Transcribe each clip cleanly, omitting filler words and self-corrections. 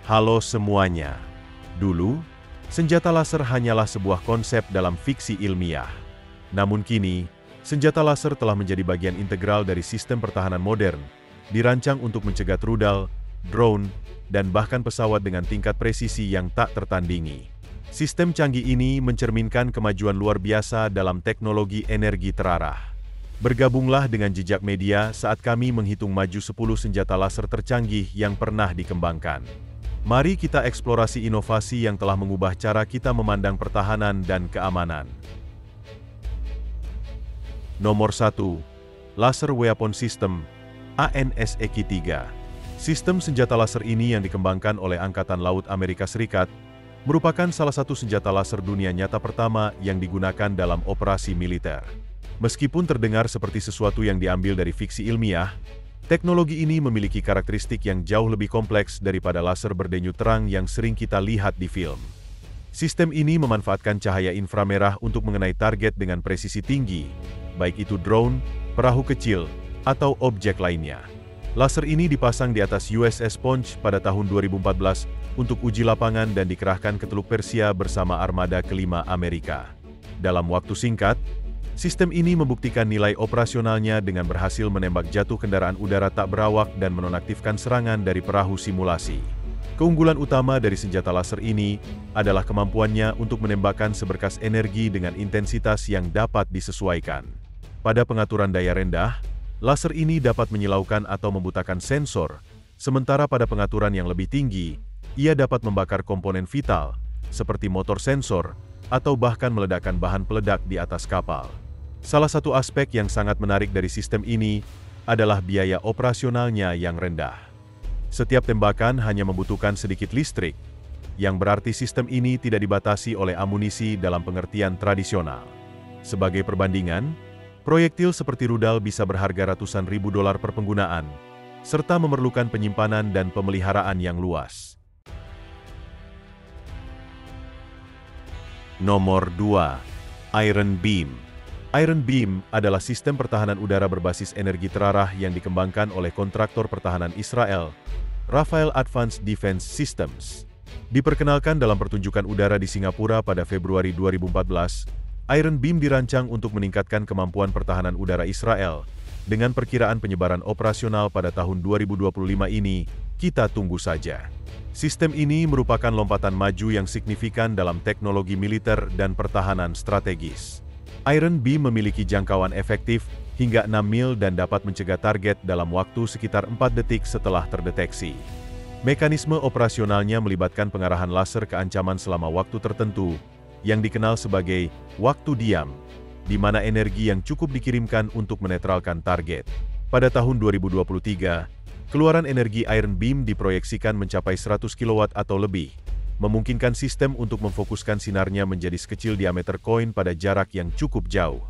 Halo semuanya. Dulu, senjata laser hanyalah sebuah konsep dalam fiksi ilmiah. Namun kini, senjata laser telah menjadi bagian integral dari sistem pertahanan modern, dirancang untuk mencegat rudal, drone, dan bahkan pesawat dengan tingkat presisi yang tak tertandingi. Sistem canggih ini mencerminkan kemajuan luar biasa dalam teknologi energi terarah. Bergabunglah dengan Jejak Media saat kami menghitung maju 10 senjata laser tercanggih yang pernah dikembangkan. Mari kita eksplorasi inovasi yang telah mengubah cara kita memandang pertahanan dan keamanan. Nomor 1. Laser Weapon System, ANSEK-3. Sistem senjata laser ini yang dikembangkan oleh Angkatan Laut Amerika Serikat, merupakan salah satu senjata laser dunia nyata pertama yang digunakan dalam operasi militer. Meskipun terdengar seperti sesuatu yang diambil dari fiksi ilmiah, teknologi ini memiliki karakteristik yang jauh lebih kompleks daripada laser berdenyut terang yang sering kita lihat di film. Sistem ini memanfaatkan cahaya inframerah untuk mengenai target dengan presisi tinggi, baik itu drone, perahu kecil, atau objek lainnya. Laser ini dipasang di atas USS Sponge pada tahun 2014 untuk uji lapangan dan dikerahkan ke Teluk Persia bersama armada kelima Amerika. Dalam waktu singkat, sistem ini membuktikan nilai operasionalnya dengan berhasil menembak jatuh kendaraan udara tak berawak dan menonaktifkan serangan dari perahu simulasi. Keunggulan utama dari senjata laser ini adalah kemampuannya untuk menembakkan seberkas energi dengan intensitas yang dapat disesuaikan. Pada pengaturan daya rendah, laser ini dapat menyilaukan atau membutakan sensor, sementara pada pengaturan yang lebih tinggi, ia dapat membakar komponen vital, seperti motor sensor, atau bahkan meledakkan bahan peledak di atas kapal. Salah satu aspek yang sangat menarik dari sistem ini adalah biaya operasionalnya yang rendah. Setiap tembakan hanya membutuhkan sedikit listrik, yang berarti sistem ini tidak dibatasi oleh amunisi dalam pengertian tradisional. Sebagai perbandingan, proyektil seperti rudal bisa berharga ratusan ribu dolar per penggunaan, serta memerlukan penyimpanan dan pemeliharaan yang luas. Nomor 2. Iron Beam. Iron Beam adalah sistem pertahanan udara berbasis energi terarah yang dikembangkan oleh kontraktor pertahanan Israel, Rafael Advanced Defense Systems. Diperkenalkan dalam pertunjukan udara di Singapura pada Februari 2014, Iron Beam dirancang untuk meningkatkan kemampuan pertahanan udara Israel. Dengan perkiraan penyebaran operasional pada tahun 2025 ini, kita tunggu saja. Sistem ini merupakan lompatan maju yang signifikan dalam teknologi militer dan pertahanan strategis. Iron Beam memiliki jangkauan efektif hingga 6 mil dan dapat mencegah target dalam waktu sekitar 4 detik setelah terdeteksi. Mekanisme operasionalnya melibatkan pengarahan laser ke ancaman selama waktu tertentu, yang dikenal sebagai waktu diam, di mana energi yang cukup dikirimkan untuk menetralkan target. Pada tahun 2023, keluaran energi Iron Beam diproyeksikan mencapai 100 kW atau lebih, memungkinkan sistem untuk memfokuskan sinarnya menjadi sekecil diameter koin pada jarak yang cukup jauh.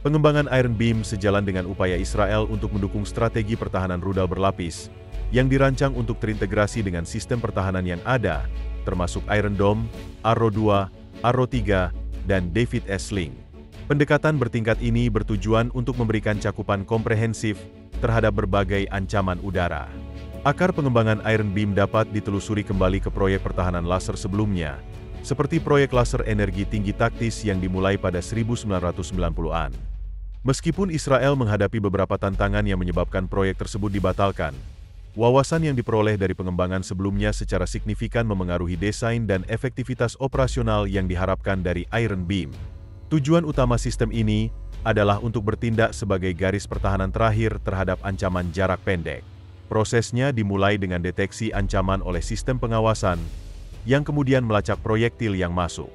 Pengembangan Iron Beam sejalan dengan upaya Israel untuk mendukung strategi pertahanan rudal berlapis, yang dirancang untuk terintegrasi dengan sistem pertahanan yang ada, termasuk Iron Dome, Arrow 2, Arrow 3, dan David S. Sling. Pendekatan bertingkat ini bertujuan untuk memberikan cakupan komprehensif terhadap berbagai ancaman udara. Akar pengembangan Iron Beam dapat ditelusuri kembali ke proyek pertahanan laser sebelumnya, seperti proyek laser energi tinggi taktis yang dimulai pada 1990-an. Meskipun Israel menghadapi beberapa tantangan yang menyebabkan proyek tersebut dibatalkan, wawasan yang diperoleh dari pengembangan sebelumnya secara signifikan memengaruhi desain dan efektivitas operasional yang diharapkan dari Iron Beam. Tujuan utama sistem ini adalah untuk bertindak sebagai garis pertahanan terakhir terhadap ancaman jarak pendek. Prosesnya dimulai dengan deteksi ancaman oleh sistem pengawasan, yang kemudian melacak proyektil yang masuk.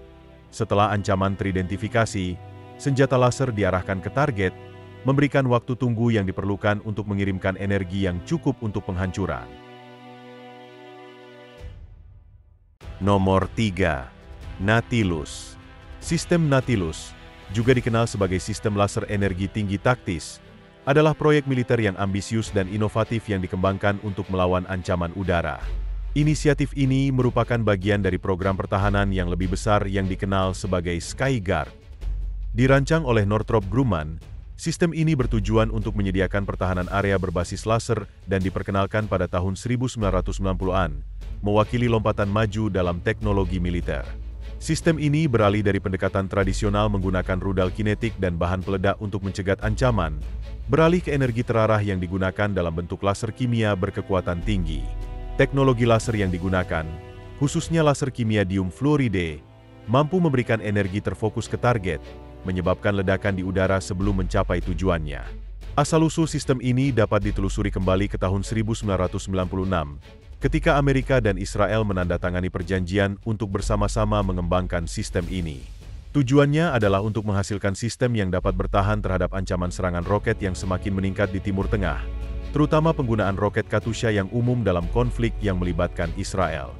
Setelah ancaman teridentifikasi, senjata laser diarahkan ke target, memberikan waktu tunggu yang diperlukan untuk mengirimkan energi yang cukup untuk penghancuran. Nomor 3. Nautilus. Sistem Nautilus, juga dikenal sebagai sistem laser energi tinggi taktis, adalah proyek militer yang ambisius dan inovatif yang dikembangkan untuk melawan ancaman udara. Inisiatif ini merupakan bagian dari program pertahanan yang lebih besar yang dikenal sebagai Sky Guard. Dirancang oleh Northrop Grumman, Sistem ini bertujuan untuk menyediakan pertahanan area berbasis laser dan diperkenalkan pada tahun 1990-an, mewakili lompatan maju dalam teknologi militer. Sistem ini beralih dari pendekatan tradisional menggunakan rudal kinetik dan bahan peledak untuk mencegat ancaman, beralih ke energi terarah yang digunakan dalam bentuk laser kimia berkekuatan tinggi. Teknologi laser yang digunakan, khususnya laser kimia dium fluoride, mampu memberikan energi terfokus ke target, menyebabkan ledakan di udara sebelum mencapai tujuannya. Asal-usul sistem ini dapat ditelusuri kembali ke tahun 1996, ketika Amerika dan Israel menandatangani perjanjian untuk bersama-sama mengembangkan sistem ini. Tujuannya adalah untuk menghasilkan sistem yang dapat bertahan terhadap ancaman serangan roket yang semakin meningkat di Timur Tengah, terutama penggunaan roket Katyusha yang umum dalam konflik yang melibatkan Israel.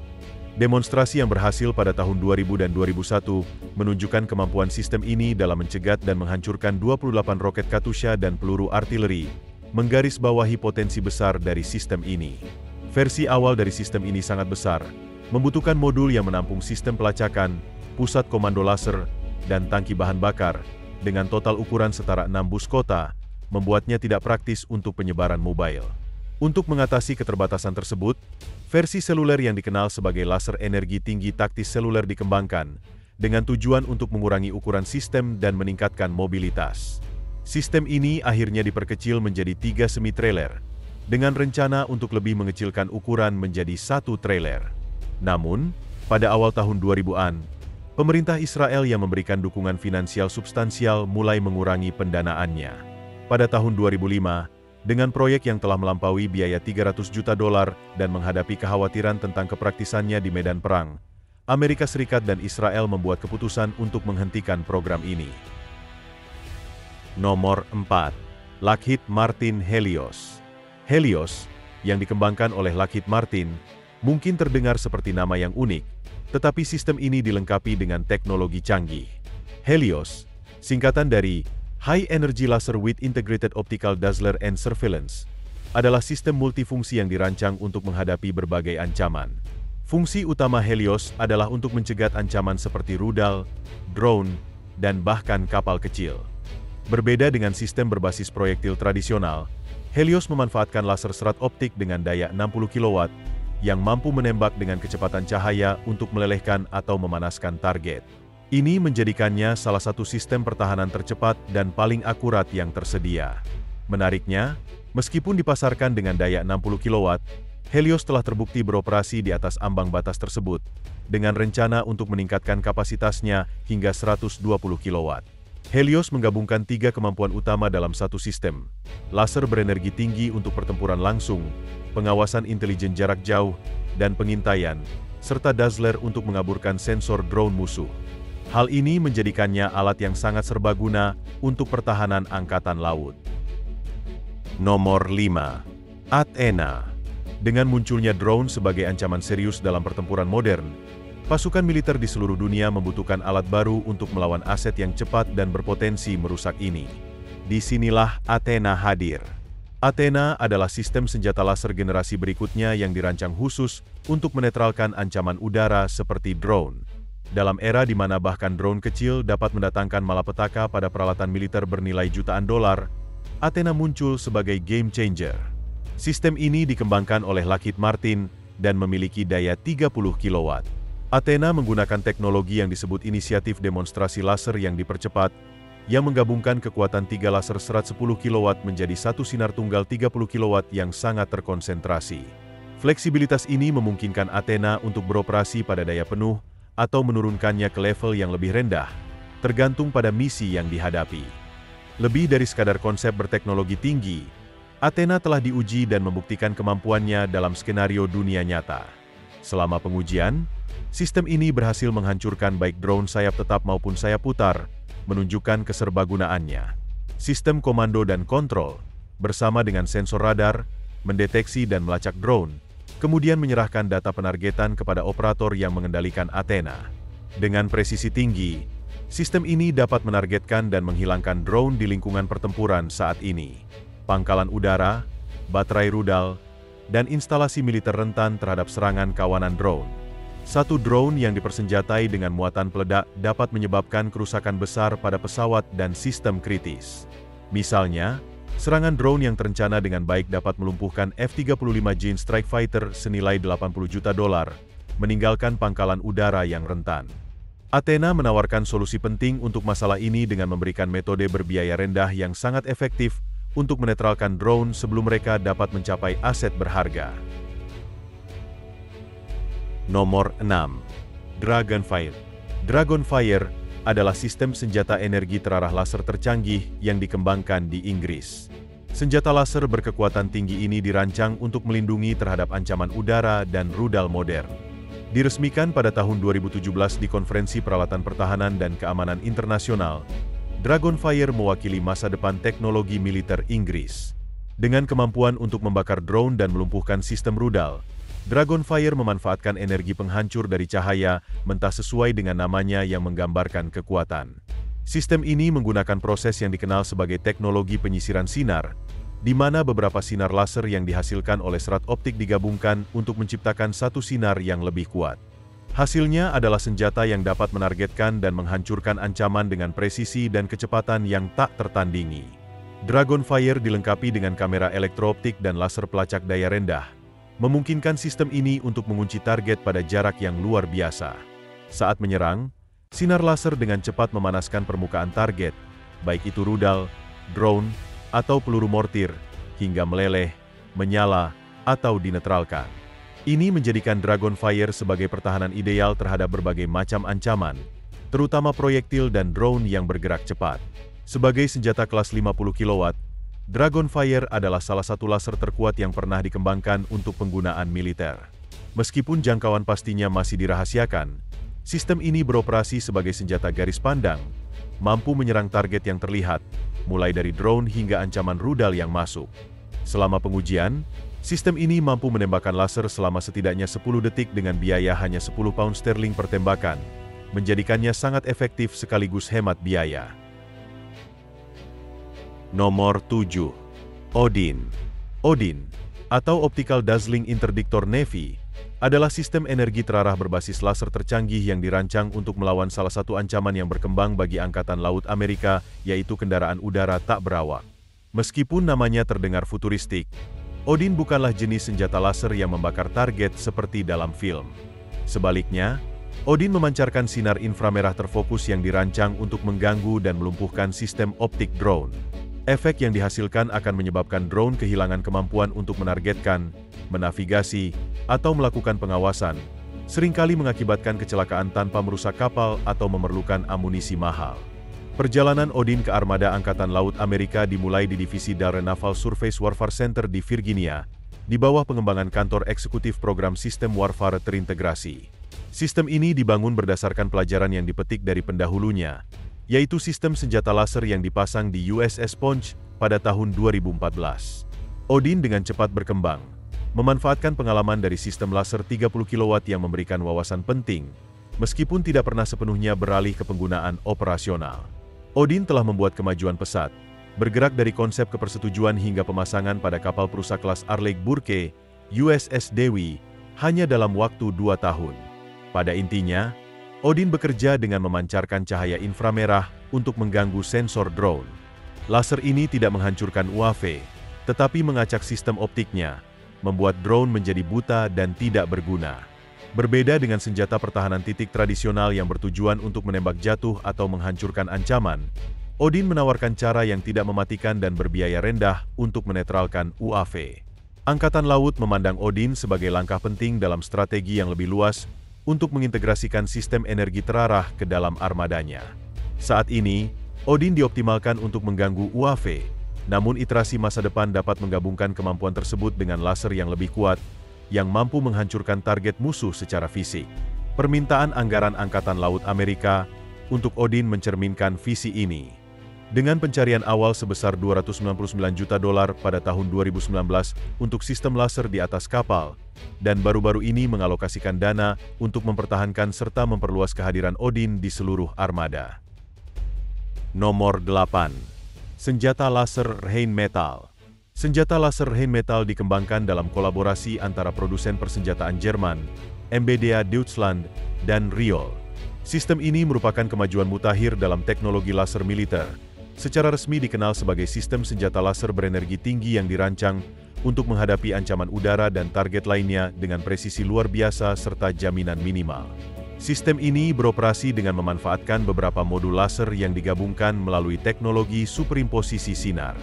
Demonstrasi yang berhasil pada tahun 2000 dan 2001 menunjukkan kemampuan sistem ini dalam mencegat dan menghancurkan 28 roket Katyusha dan peluru artileri, menggarisbawahi potensi besar dari sistem ini. Versi awal dari sistem ini sangat besar, membutuhkan modul yang menampung sistem pelacakan, pusat komando laser, dan tangki bahan bakar, dengan total ukuran setara 6 bus kota, membuatnya tidak praktis untuk penyebaran mobile. Untuk mengatasi keterbatasan tersebut, versi seluler yang dikenal sebagai laser energi tinggi taktis seluler dikembangkan, dengan tujuan untuk mengurangi ukuran sistem dan meningkatkan mobilitas. Sistem ini akhirnya diperkecil menjadi 3 semi-trailer, dengan rencana untuk lebih mengecilkan ukuran menjadi 1 trailer. Namun, pada awal tahun 2000-an, pemerintah Israel yang memberikan dukungan finansial substansial mulai mengurangi pendanaannya. Pada tahun 2005, dengan proyek yang telah melampaui biaya $300 juta dan menghadapi kekhawatiran tentang kepraktisannya di medan perang, Amerika Serikat dan Israel membuat keputusan untuk menghentikan program ini. Nomor 4. Lockheed Martin Helios. Helios, yang dikembangkan oleh Lockheed Martin, mungkin terdengar seperti nama yang unik, tetapi sistem ini dilengkapi dengan teknologi canggih. Helios, singkatan dari High Energy Laser with Integrated Optical Dazzler and Surveillance, adalah sistem multifungsi yang dirancang untuk menghadapi berbagai ancaman. Fungsi utama Helios adalah untuk mencegat ancaman seperti rudal, drone, dan bahkan kapal kecil. Berbeda dengan sistem berbasis proyektil tradisional, Helios memanfaatkan laser serat optik dengan daya 60 kW yang mampu menembak dengan kecepatan cahaya untuk melelehkan atau memanaskan target. Ini menjadikannya salah satu sistem pertahanan tercepat dan paling akurat yang tersedia. Menariknya, meskipun dipasarkan dengan daya 60 kW, Helios telah terbukti beroperasi di atas ambang batas tersebut, dengan rencana untuk meningkatkan kapasitasnya hingga 120 kW. Helios menggabungkan 3 kemampuan utama dalam satu sistem: laser berenergi tinggi untuk pertempuran langsung, pengawasan intelijen jarak jauh, dan pengintaian, serta dazzler untuk mengaburkan sensor drone musuh. Hal ini menjadikannya alat yang sangat serbaguna untuk pertahanan angkatan laut. Nomor 5. Athena. Dengan munculnya drone sebagai ancaman serius dalam pertempuran modern, pasukan militer di seluruh dunia membutuhkan alat baru untuk melawan aset yang cepat dan berpotensi merusak ini. Disinilah Athena hadir. Athena adalah sistem senjata laser generasi berikutnya yang dirancang khusus untuk menetralkan ancaman udara seperti drone. Dalam era di mana bahkan drone kecil dapat mendatangkan malapetaka pada peralatan militer bernilai jutaan dolar, Athena muncul sebagai game changer. Sistem ini dikembangkan oleh Lockheed Martin dan memiliki daya 30 kW. Athena menggunakan teknologi yang disebut inisiatif demonstrasi laser yang dipercepat, yang menggabungkan kekuatan 3 laser serat 10 kW menjadi satu sinar tunggal 30 kW yang sangat terkonsentrasi. Fleksibilitas ini memungkinkan Athena untuk beroperasi pada daya penuh atau menurunkannya ke level yang lebih rendah, tergantung pada misi yang dihadapi. Lebih dari sekadar konsep berteknologi tinggi, Athena telah diuji dan membuktikan kemampuannya dalam skenario dunia nyata. Selama pengujian, sistem ini berhasil menghancurkan baik drone sayap tetap maupun sayap putar, menunjukkan keserbagunaannya. Sistem komando dan kontrol, bersama dengan sensor radar, mendeteksi dan melacak drone, kemudian menyerahkan data penargetan kepada operator yang mengendalikan Athena. Dengan presisi tinggi, sistem ini dapat menargetkan dan menghilangkan drone di lingkungan pertempuran saat ini. Pangkalan udara, baterai rudal, dan instalasi militer rentan terhadap serangan kawanan drone. Satu drone yang dipersenjatai dengan muatan peledak dapat menyebabkan kerusakan besar pada pesawat dan sistem kritis. Misalnya, serangan drone yang terencana dengan baik dapat melumpuhkan F-35 Joint Strike Fighter senilai $80 juta, meninggalkan pangkalan udara yang rentan. Athena menawarkan solusi penting untuk masalah ini dengan memberikan metode berbiaya rendah yang sangat efektif untuk menetralkan drone sebelum mereka dapat mencapai aset berharga. Nomor 6. Dragonfire. Dragonfire adalah sistem senjata energi terarah laser tercanggih yang dikembangkan di Inggris. Senjata laser berkekuatan tinggi ini dirancang untuk melindungi terhadap ancaman udara dan rudal modern. Diresmikan pada tahun 2017 di Konferensi Peralatan Pertahanan dan Keamanan Internasional, Dragonfire mewakili masa depan teknologi militer Inggris. Dengan kemampuan untuk membakar drone dan melumpuhkan sistem rudal, Dragonfire memanfaatkan energi penghancur dari cahaya mentah sesuai dengan namanya yang menggambarkan kekuatan. Sistem ini menggunakan proses yang dikenal sebagai teknologi penyisiran sinar, di mana beberapa sinar laser yang dihasilkan oleh serat optik digabungkan untuk menciptakan satu sinar yang lebih kuat. Hasilnya adalah senjata yang dapat menargetkan dan menghancurkan ancaman dengan presisi dan kecepatan yang tak tertandingi. Dragonfire dilengkapi dengan kamera elektrooptik dan laser pelacak daya rendah, memungkinkan sistem ini untuk mengunci target pada jarak yang luar biasa. Saat menyerang, sinar laser dengan cepat memanaskan permukaan target, baik itu rudal, drone, atau peluru mortir, hingga meleleh, menyala, atau dinetralkan. Ini menjadikan Dragonfire sebagai pertahanan ideal terhadap berbagai macam ancaman, terutama proyektil dan drone yang bergerak cepat. Sebagai senjata kelas 50 kW, Dragonfire adalah salah satu laser terkuat yang pernah dikembangkan untuk penggunaan militer. Meskipun jangkauan pastinya masih dirahasiakan, sistem ini beroperasi sebagai senjata garis pandang, mampu menyerang target yang terlihat, mulai dari drone hingga ancaman rudal yang masuk. Selama pengujian, sistem ini mampu menembakkan laser selama setidaknya 10 detik dengan biaya hanya 10 pound sterling per tembakan, menjadikannya sangat efektif sekaligus hemat biaya. Nomor 7. Odin. Odin, atau Optical Dazzling Interdictor Navy, adalah sistem energi terarah berbasis laser tercanggih yang dirancang untuk melawan salah satu ancaman yang berkembang bagi Angkatan Laut Amerika, yaitu kendaraan udara tak berawak. Meskipun namanya terdengar futuristik, Odin bukanlah jenis senjata laser yang membakar target seperti dalam film. Sebaliknya, Odin memancarkan sinar inframerah terfokus yang dirancang untuk mengganggu dan melumpuhkan sistem optik drone. Efek yang dihasilkan akan menyebabkan drone kehilangan kemampuan untuk menargetkan, menavigasi, atau melakukan pengawasan, seringkali mengakibatkan kecelakaan tanpa merusak kapal atau memerlukan amunisi mahal. Perjalanan Odin ke armada Angkatan Laut Amerika dimulai di divisi Dare Naval Surface Warfare Center di Virginia, di bawah pengembangan kantor eksekutif program sistem warfare terintegrasi. Sistem ini dibangun berdasarkan pelajaran yang dipetik dari pendahulunya, yaitu sistem senjata laser yang dipasang di USS Punch pada tahun 2014. Odin dengan cepat berkembang, memanfaatkan pengalaman dari sistem laser 30 kW yang memberikan wawasan penting, meskipun tidak pernah sepenuhnya beralih ke penggunaan operasional. Odin telah membuat kemajuan pesat, bergerak dari konsep kepersetujuan hingga pemasangan pada kapal perusak kelas Arleigh Burke, USS Dewi, hanya dalam waktu 2 tahun. Pada intinya, Odin bekerja dengan memancarkan cahaya inframerah untuk mengganggu sensor drone. Laser ini tidak menghancurkan UAV, tetapi mengacak sistem optiknya, membuat drone menjadi buta dan tidak berguna. Berbeda dengan senjata pertahanan titik tradisional yang bertujuan untuk menembak jatuh atau menghancurkan ancaman, Odin menawarkan cara yang tidak mematikan dan berbiaya rendah untuk menetralkan UAV. Angkatan Laut memandang Odin sebagai langkah penting dalam strategi yang lebih luas untuk mengintegrasikan sistem energi terarah ke dalam armadanya. Saat ini, Odin dioptimalkan untuk mengganggu UAV, namun iterasi masa depan dapat menggabungkan kemampuan tersebut dengan laser yang lebih kuat, yang mampu menghancurkan target musuh secara fisik. Permintaan anggaran Angkatan Laut Amerika untuk Odin mencerminkan visi ini. Dengan pencarian awal sebesar $299 juta pada tahun 2019 untuk sistem laser di atas kapal, dan baru-baru ini mengalokasikan dana untuk mempertahankan serta memperluas kehadiran Odin di seluruh armada. Nomor 8. Senjata laser Rheinmetall. Senjata laser Rheinmetall dikembangkan dalam kolaborasi antara produsen persenjataan Jerman, MBDA Deutschland, dan Riol. Sistem ini merupakan kemajuan mutakhir dalam teknologi laser militer, secara resmi dikenal sebagai sistem senjata laser berenergi tinggi yang dirancang untuk menghadapi ancaman udara dan target lainnya dengan presisi luar biasa serta jaminan minimal. Sistem ini beroperasi dengan memanfaatkan beberapa modul laser yang digabungkan melalui teknologi superimposisi sinar.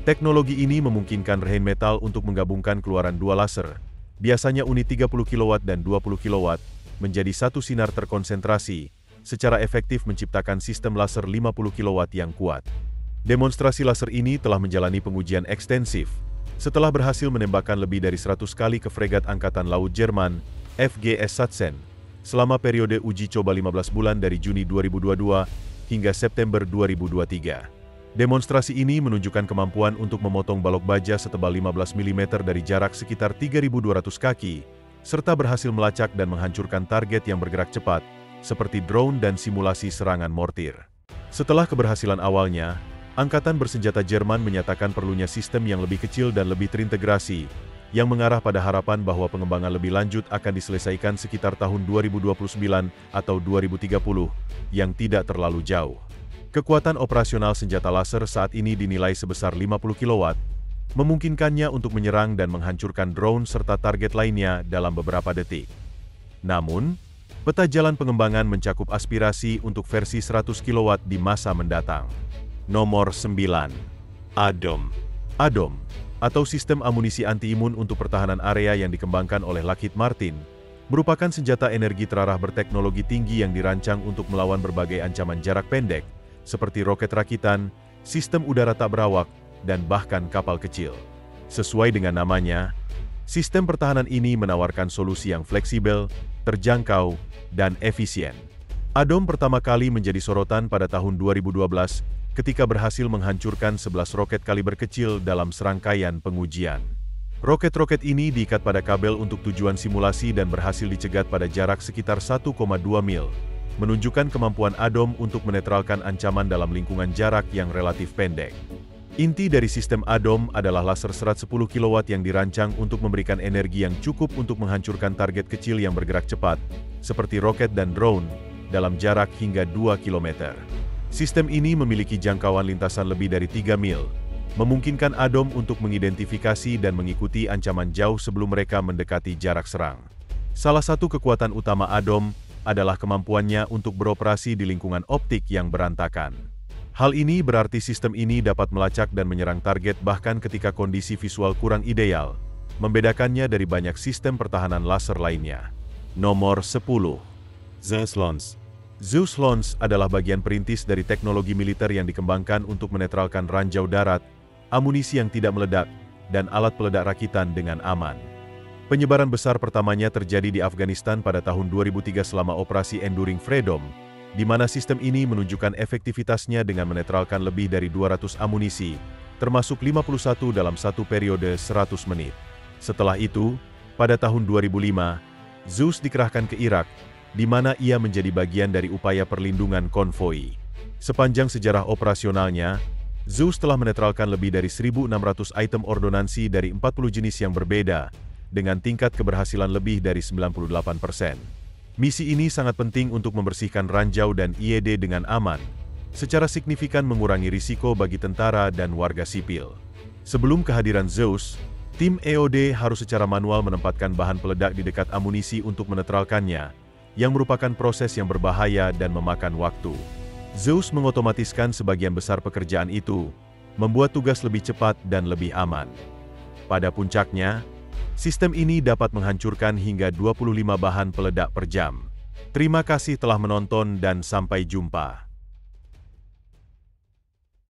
Teknologi ini memungkinkan Rheinmetall untuk menggabungkan keluaran dua laser, biasanya unit 30 kW dan 20 kW, menjadi satu sinar terkonsentrasi, secara efektif menciptakan sistem laser 50 kW yang kuat. Demonstrasi laser ini telah menjalani pengujian ekstensif, setelah berhasil menembakkan lebih dari 100 kali ke fregat Angkatan Laut Jerman, FGS Sachsen, selama periode uji coba 15 bulan dari Juni 2022 hingga September 2023. Demonstrasi ini menunjukkan kemampuan untuk memotong balok baja setebal 15 mm dari jarak sekitar 3.200 kaki, serta berhasil melacak dan menghancurkan target yang bergerak cepat, seperti drone dan simulasi serangan mortir. Setelah keberhasilan awalnya, Angkatan Bersenjata Jerman menyatakan perlunya sistem yang lebih kecil dan lebih terintegrasi, yang mengarah pada harapan bahwa pengembangan lebih lanjut akan diselesaikan sekitar tahun 2029 atau 2030, yang tidak terlalu jauh. Kekuatan operasional senjata laser saat ini dinilai sebesar 50 kW, memungkinkannya untuk menyerang dan menghancurkan drone serta target lainnya dalam beberapa detik. Namun, peta jalan pengembangan mencakup aspirasi untuk versi 100 kW di masa mendatang. Nomor 9. ADOM. ADOM, atau Sistem Amunisi Anti-Imun untuk Pertahanan Area yang dikembangkan oleh Lockheed Martin, merupakan senjata energi terarah berteknologi tinggi yang dirancang untuk melawan berbagai ancaman jarak pendek, seperti roket rakitan, sistem udara tak berawak, dan bahkan kapal kecil. Sesuai dengan namanya, sistem pertahanan ini menawarkan solusi yang fleksibel, terjangkau, dan efisien. ADOM pertama kali menjadi sorotan pada tahun 2012 ketika berhasil menghancurkan 11 roket kaliber kecil dalam serangkaian pengujian. Roket-roket ini diikat pada kabel untuk tujuan simulasi dan berhasil dicegat pada jarak sekitar 1,2 mil, menunjukkan kemampuan ADOM untuk menetralkan ancaman dalam lingkungan jarak yang relatif pendek. Inti dari sistem ADOM adalah laser serat 10 kW yang dirancang untuk memberikan energi yang cukup untuk menghancurkan target kecil yang bergerak cepat, seperti roket dan drone, dalam jarak hingga 2 km. Sistem ini memiliki jangkauan lintasan lebih dari 3 mil, memungkinkan ADOM untuk mengidentifikasi dan mengikuti ancaman jauh sebelum mereka mendekati jarak serang. Salah satu kekuatan utama ADOM adalah kemampuannya untuk beroperasi di lingkungan optik yang berantakan. Hal ini berarti sistem ini dapat melacak dan menyerang target bahkan ketika kondisi visual kurang ideal, membedakannya dari banyak sistem pertahanan laser lainnya. Nomor 10. Zeus Launch. Zeus Launch adalah bagian perintis dari teknologi militer yang dikembangkan untuk menetralkan ranjau darat, amunisi yang tidak meledak, dan alat peledak rakitan dengan aman. Penyebaran besar pertamanya terjadi di Afghanistan pada tahun 2003 selama Operasi Enduring Freedom, di mana sistem ini menunjukkan efektivitasnya dengan menetralkan lebih dari 200 amunisi, termasuk 51 dalam satu periode 100 menit. Setelah itu, pada tahun 2005, Zeus dikerahkan ke Irak, di mana ia menjadi bagian dari upaya perlindungan konvoi. Sepanjang sejarah operasionalnya, Zeus telah menetralkan lebih dari 1.600 item ordonansi dari 40 jenis yang berbeda, dengan tingkat keberhasilan lebih dari 98%. Misi ini sangat penting untuk membersihkan ranjau dan IED dengan aman, secara signifikan mengurangi risiko bagi tentara dan warga sipil. Sebelum kehadiran Zeus, tim EOD harus secara manual menempatkan bahan peledak di dekat amunisi untuk menetralkannya, yang merupakan proses yang berbahaya dan memakan waktu. Zeus mengotomatiskan sebagian besar pekerjaan itu, membuat tugas lebih cepat dan lebih aman. Pada puncaknya, sistem ini dapat menghancurkan hingga 25 bahan peledak per jam. Terima kasih telah menonton dan sampai jumpa.